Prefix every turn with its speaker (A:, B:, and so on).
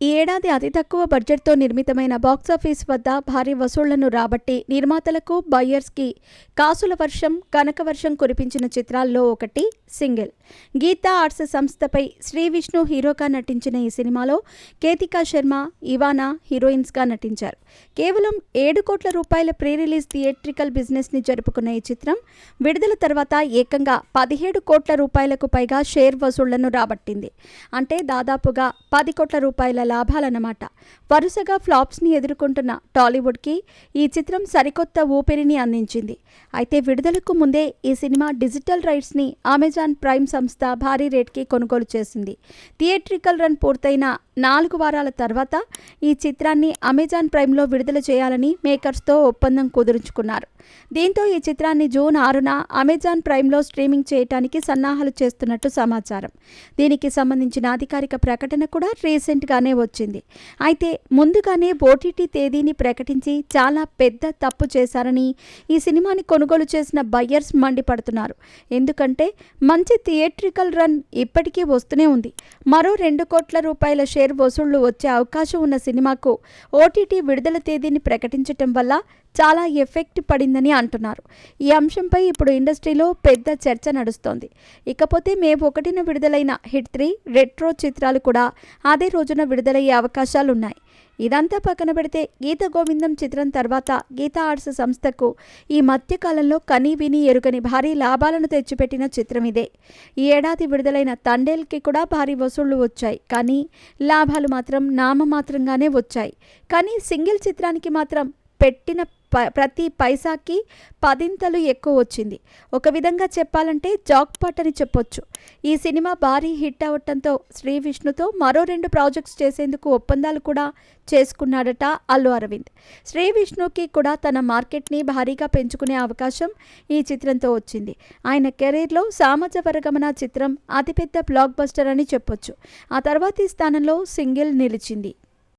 A: ఈ ఏడాది అతి తక్కువ బడ్జెట్తో నిర్మితమైన బాక్సాఫీస్ వద్ద భారీ వసూళ్లను రాబట్టి నిర్మాతలకు, బయ్యర్స్కి కాసుల వర్షం, కనక వర్షం కురిపించిన చిత్రాల్లో ఒకటి సింగిల్. గీతా ఆర్ట్స్ సంస్థపై శ్రీ విష్ణు హీరోగా నటించిన ఈ సినిమాలో కేతికా శర్మ, ఇవానా హీరోయిన్స్గా నటించారు. కేవలం 7 కోట్ల రూపాయల ప్రీ రిలీజ్ థియేట్రికల్ బిజినెస్ని జరుపుకున్న ఈ చిత్రం విడుదల తర్వాత ఏకంగా 17 కోట్ల రూపాయలకు పైగా షేర్ వసూళ్లను రాబట్టింది. అంటే దాదాపుగా 10 కోట్ల రూపాయల లాభాలన్నమాట. వరుసగా ఫ్లాప్స్ని ఎదుర్కొంటున్న టాలీవుడ్కి ఈ చిత్రం సరికొత్త ఊపిరిని అందించింది. అయితే విడుదలకు ముందే ఈ సినిమా డిజిటల్ రైట్స్ని అమెజాన్ ప్రైమ్ సంస్థ భారీ రేట్కి కొనుగోలు చేసింది. థియేట్రికల్ రన్ పూర్తయిన 4 వారాల తర్వాత ఈ చిత్రాన్ని అమెజాన్ ప్రైమ్లో విడుదల చేయాలని మేకర్స్తో ఒప్పందం కుదుర్చుకున్నారు. దీంతో ఈ చిత్రాన్ని జూన్ 6న అమెజాన్ ప్రైమ్లో స్ట్రీమింగ్ చేయడానికి సన్నాహాలు చేస్తున్నట్టు సమాచారం. దీనికి సంబంధించిన అధికారిక ప్రకటన కూడా రీసెంట్గానే వచ్చింది. అయితే ముందుగానే ఓటీటీ తేదీని ప్రకటించి చాలా పెద్ద తప్పు చేశారని ఈ సినిమాని కొనుగోలు చేసిన బయ్యర్స్ మండిపడుతున్నారు. ఎందుకంటే మంచి థియేట్రికల్ రన్ ఇప్పటికీ వస్తూనే ఉంది. మరో 2 కోట్ల రూపాయల షేర్ వసూళ్లు వచ్చే అవకాశం ఉన్న సినిమాకు ఓటీటీ విడుదల తేదీని ప్రకటించటం వల్ల చాలా ఎఫెక్ట్ పడిందని అంటున్నారు. ఈ అంశంపై ఇప్పుడు ఇండస్ట్రీలో పెద్ద చర్చ నడుస్తోంది. ఇకపోతే మే 1న విడుదలైన హిట్ 3 రెట్రో చిత్రాలు కూడా అదే రోజున విడుదలయ్యే అవకాశాలున్నాయి. ఇదంతా పక్కన పెడితే గీత గోవిందం చిత్రం తర్వాత గీతా ఆర్ట్స్ సంస్థకు ఈ మధ్యకాలంలో కనీ విని ఎరుగని భారీ లాభాలను తెచ్చిపెట్టిన చిత్రం ఇదే. ఈ ఏడాది విడుదలైన తండేల్కి కూడా భారీ వసూళ్లు వచ్చాయి. కానీ లాభాలు మాత్రం నామమాత్రంగానే వచ్చాయి. కానీ సింగిల్ చిత్రానికి మాత్రం పెట్టిన ప్రతి పైసాకి 10 ఎక్కువ వచ్చింది. ఒక విధంగా చెప్పాలంటే జాక్పాట్ అని చెప్పొచ్చు. ఈ సినిమా భారీ హిట్ అవటంతో శ్రీ విష్ణుతో మరో 2 ప్రాజెక్ట్స్ చేసేందుకు ఒప్పందాలు కూడా చేసుకున్నాడట అల్లు అరవింద్. శ్రీ విష్ణుకి కూడా తన మార్కెట్ని భారీగా పెంచుకునే అవకాశం ఈ చిత్రంతో వచ్చింది. ఆయన కెరీర్లో సామాజ వర్గమన చిత్రం అతిపెద్ద బ్లాక్ బస్టర్ అని చెప్పొచ్చు. ఆ తర్వాతి స్థానంలో సింగిల్ నిలిచింది.